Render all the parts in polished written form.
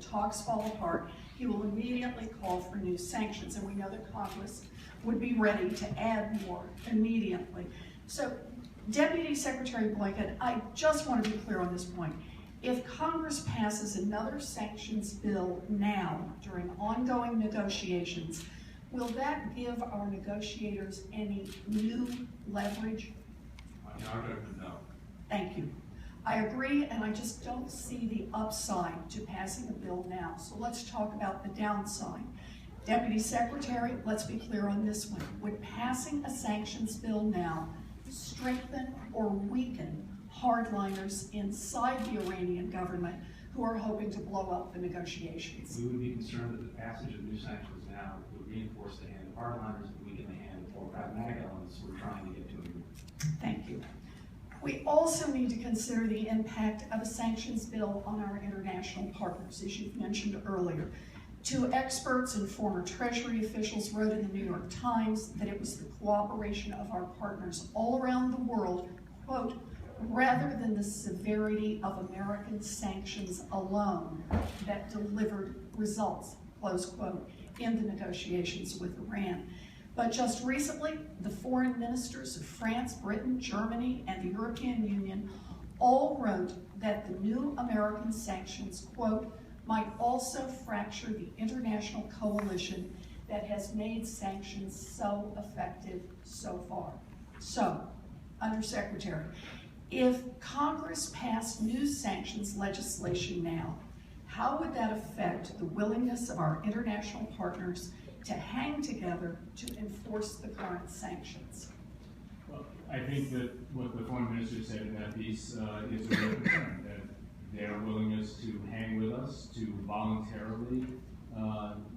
talks fall apart, he will immediately call for new sanctions, and we know that Congress would be ready to add more immediately. So, Deputy Secretary Blanket, I just want to be clear on this point. If Congress passes another sanctions bill now during ongoing negotiations, will that give our negotiators any new leverage? In our judgment, no. Thank you. I agree, and I just don't see the upside to passing a bill now. So let's talk about the downside. Deputy Secretary, let's be clear on this one. Would passing a sanctions bill now strengthen or weaken hardliners inside the Iranian government who are hoping to blow up the negotiations? We would be concerned that the passage of new sanctions now would reinforce the hand of hardliners and weaken the hand of more pragmatic elements we're trying to get to agreement. Thank you. We also need to consider the impact of a sanctions bill on our international partners, as you've mentioned earlier. Two experts and former Treasury officials wrote in the New York Times that it was the cooperation of our partners all around the world, quote, rather than the severity of American sanctions alone that delivered results, close quote, in the negotiations with Iran. But just recently, the foreign ministers of France, Britain, Germany, and the European Union all wrote that the new American sanctions, quote, might also fracture the international coalition that has made sanctions so effective so far. So, Undersecretary, if Congress passed new sanctions legislation now, how would that affect the willingness of our international partners to hang together to enforce the current sanctions? Well, I think that what the foreign minister said in that piece is a real concern, that their willingness to hang with us, to voluntarily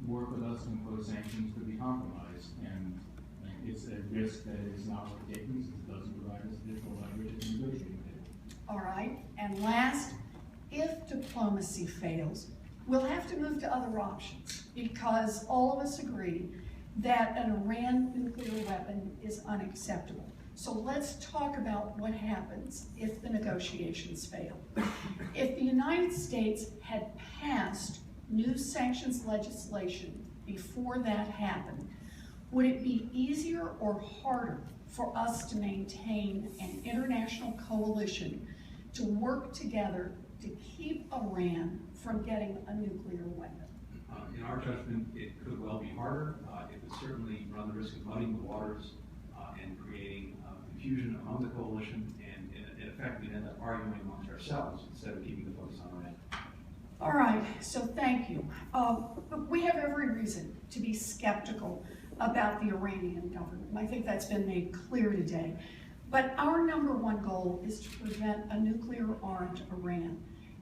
work with us to impose sanctions could be compromised. And it's a risk that is not worth taking since it doesn't provide us additional leverage at the negotiating table. All right, and last, if diplomacy fails, we'll have to move to other options because all of us agree that an Iran nuclear weapon is unacceptable. So let's talk about what happens if the negotiations fail. If the United States had passed new sanctions legislation before that happened, would it be easier or harder for us to maintain an international coalition to work together to keep Iran from getting a nuclear weapon? In our judgment, it could well be harder. It would certainly run the risk of muddying the waters and creating confusion among the coalition, and in effect, we'd end up arguing amongst ourselves instead of keeping the focus on Iran. All right, so thank you. But we have every reason to be skeptical about the Iranian government. I think that's been made clear today. But our number one goal is to prevent a nuclear-armed Iran.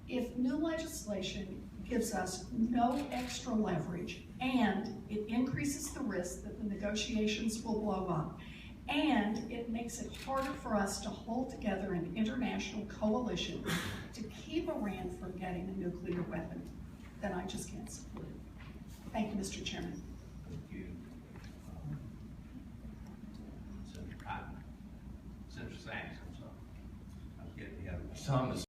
If new legislation gives us no extra leverage and it increases the risk that the negotiations will blow up, and it makes it harder for us to hold together an international coalition to keep Iran from getting a nuclear weapon, then I just can't support it. Thank you, Mr. Chairman. Thank you. Senator Cotton. Senator Sanctions. I was getting the other one.